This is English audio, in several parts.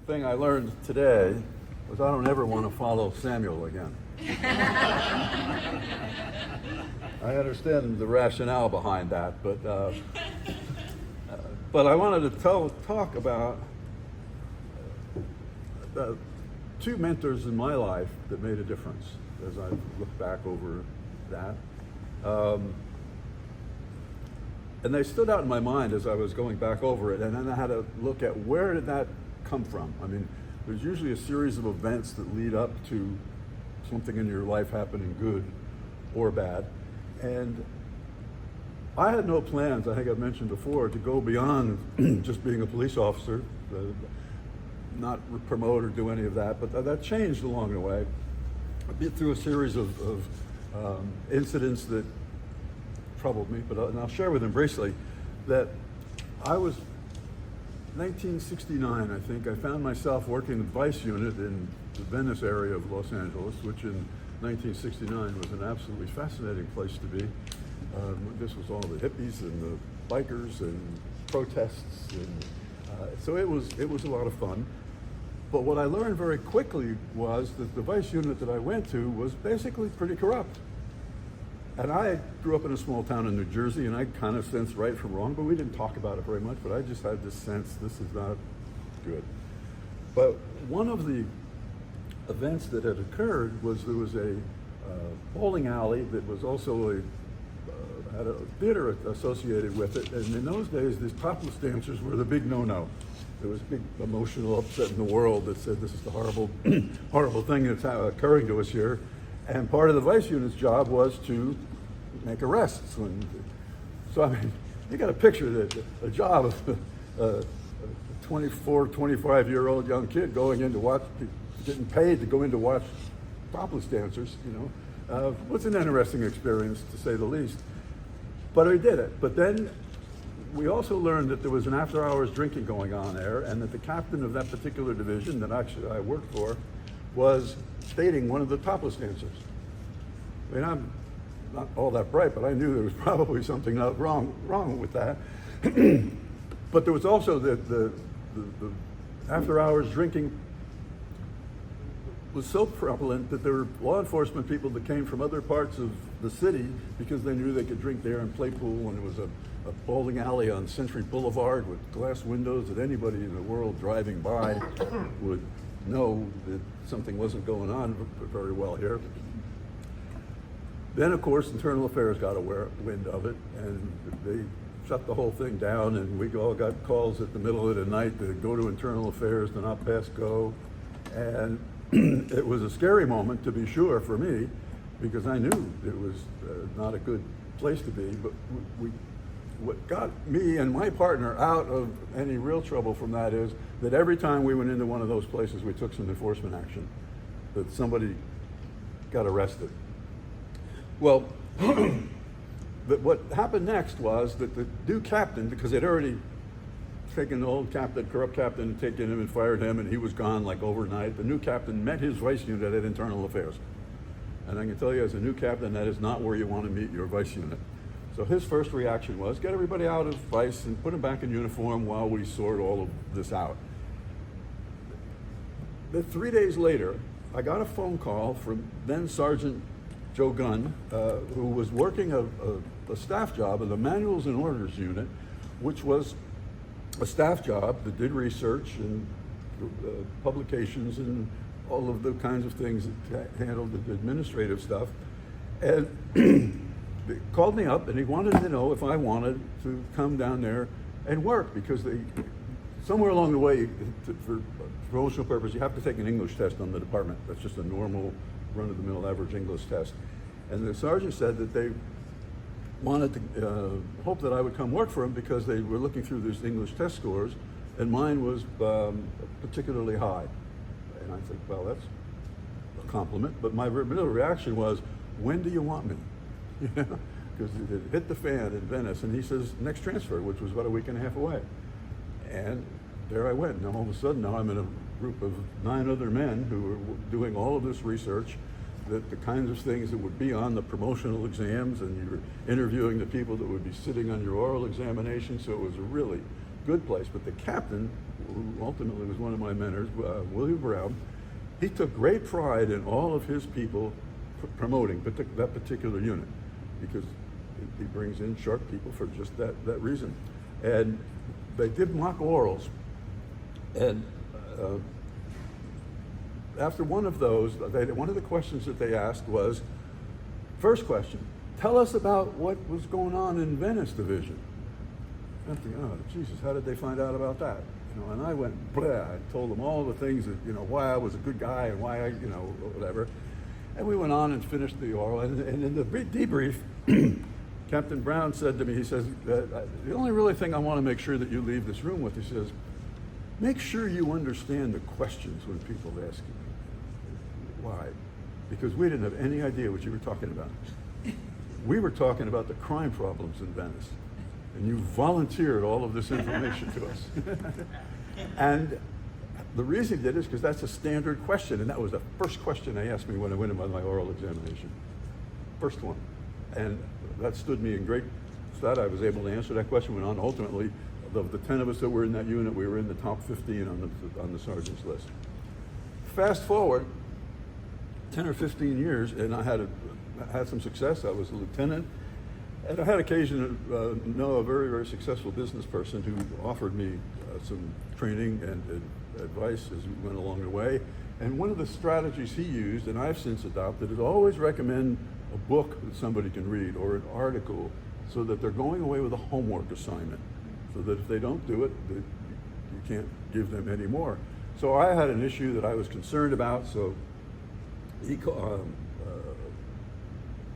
thing I learned today was I don't ever want to follow Samuel again. I understand the rationale behind that, but I wanted to talk about two mentors in my life that made a difference as I look back over that. And they stood out in my mind as I was going back over it, and then I had to look at where did that come from. I mean, there's usually a series of events that lead up to something in your life happening, good or bad. And I had no plans, I think I've mentioned before, to go beyond just being a police officer, not promote or do any of that, but that changed along the way. I've been through a series of incidents that troubled me, and I'll share with them briefly that I was 1969, I think, I found myself working the vice unit in the Venice area of Los Angeles, which in 1969 was an absolutely fascinating place to be. This was all the hippies and the bikers and protests, and so it was a lot of fun. But what I learned very quickly was that the vice unit that I went to was basically pretty corrupt. And I grew up in a small town in New Jersey, and I kind of sensed right from wrong, but we didn't talk about it very much, but I just had this sense this is not good. But one of the events that had occurred was there was a bowling alley that was also had a theater associated with it, and in those days, these topless dancers were the big no-no. There was a big emotional upset in the world that said this is the horrible, horrible thing that's occurring to us here. And part of the vice unit's job was to make arrests. So I mean, you got to picture that a job of a 24, 25-year-old young kid going in to watch, getting paid to go in to watch topless dancers, you know. Was an interesting experience, to say the least. But I did it. But then we also learned that there was an after-hours drinking going on there, and that the captain of that particular division that actually I worked for was dating one of the topless dancers. I mean, I'm not all that bright, but I knew there was probably something not wrong with that. But there was also the after-hours drinking was so prevalent that there were law enforcement people that came from other parts of the city because they knew they could drink there and play pool, and it was a bowling alley on Century Boulevard with glass windows that anybody in the world driving by would know that something wasn't going on very well here. Then, of course, Internal Affairs got wind of it, and they shut the whole thing down, and we all got calls at the middle of the night to go to Internal Affairs, to not pass go. And it was a scary moment, to be sure, for me, because I knew it was not a good place to be. But what got me and my partner out of any real trouble from that is that every time we went into one of those places, we took some enforcement action, that somebody got arrested. Well, but what happened next was that the new captain, because they'd already taken the old captain, corrupt captain, and taken him and fired him, and he was gone like overnight, the new captain met his vice unit at Internal Affairs. And I can tell you, as a new captain, that is not where you want to meet your vice unit. So his first reaction was, get everybody out of vice and put them back in uniform while we sort all of this out. Then 3 days later, I got a phone call from then Sergeant Joe Gunn, who was working a staff job in the Manuals and Orders Unit, which was a staff job that did research and publications and all of the kinds of things that handled the administrative stuff. And they called me up, and he wanted to know if I wanted to come down there and work, because somewhere along the way, for promotional purpose, you have to take an English test on the department. That's just a normal run-of-the-mill average English test. And the sergeant said that they wanted to hope that I would come work for him because they were looking through these English test scores, and mine was particularly high. And I think, well, that's a compliment. But my middle reaction was, when do you want me? Because it hit the fan in Venice, and he says, next transfer, which was about a week and a half away. And there I went. Now all of a sudden, now I'm in a group of 9 other men who were doing all of this research, that the kinds of things that would be on the promotional exams, and you were interviewing the people that would be sitting on your oral examination. So it was a really good place. But the captain who ultimately was one of my mentors, William Brown, he took great pride in all of his people promoting that particular unit, because he brings in sharp people for just that reason. And they did mock orals. And after one of those, one of the questions that they asked was, first question, tell us about what was going on in Venice Division. I'm thinking, oh, Jesus, how did they find out about that? And I went, blah, I told them all the things that, why I was a good guy and why I, whatever. And we went on and finished the oral. And in the debrief, Captain Brown said to me, he says, the only really thing I want to make sure that you leave this room with, he says, make sure you understand the questions when people ask you. Why? Because we didn't have any idea what you were talking about. We were talking about the crime problems in Venice. And you volunteered all of this information to us. And the reason he did is because that's a standard question, and that was the first question they asked me when I went in my oral examination. First one. And that stood me in great stead. I was able to answer that question. Went on, ultimately, of the 10 of us that were in that unit, we were in the top 15 on the sergeant's list. Fast forward 10 or 15 years, and I had some success. I was a lieutenant. And I had occasion to know a very, very successful business person who offered me some training and advice as we went along the way. And one of the strategies he used, and I've since adopted, is always recommend a book that somebody can read or an article so that they're going away with a homework assignment, so that if they don't do it, you can't give them any more. So I had an issue that I was concerned about, so he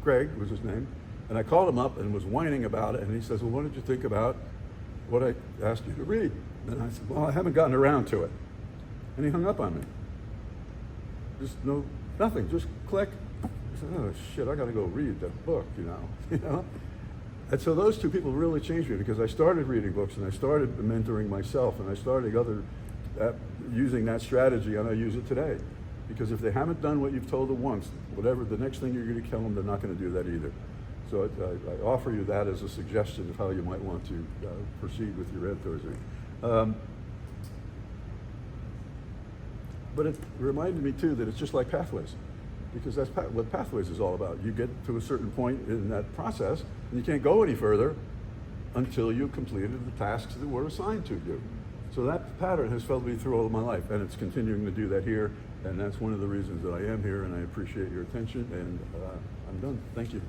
Greg was his name, and I called him up and was whining about it, and he says, well, what did you think about what I asked you to read? And I said, well, I haven't gotten around to it. And he hung up on me. Just nothing, just click. I said, oh shit, I gotta go read that book, you know? And so those two people really changed me, because I started reading books and I started mentoring myself, and I started using that strategy, and I use it today. Because if they haven't done what you've told them once, whatever the next thing you're gonna tell them, they're not gonna do that either. So I offer you that as a suggestion of how you might want to proceed with your mentoring. But it reminded me too that it's just like Pathways, because that's what Pathways is all about. You get to a certain point in that process, and you can't go any further until you completed the tasks that were assigned to you. So that pattern has followed me through all of my life, and it's continuing to do that here, and that's one of the reasons that I am here, and I appreciate your attention, and I'm done. Thank you.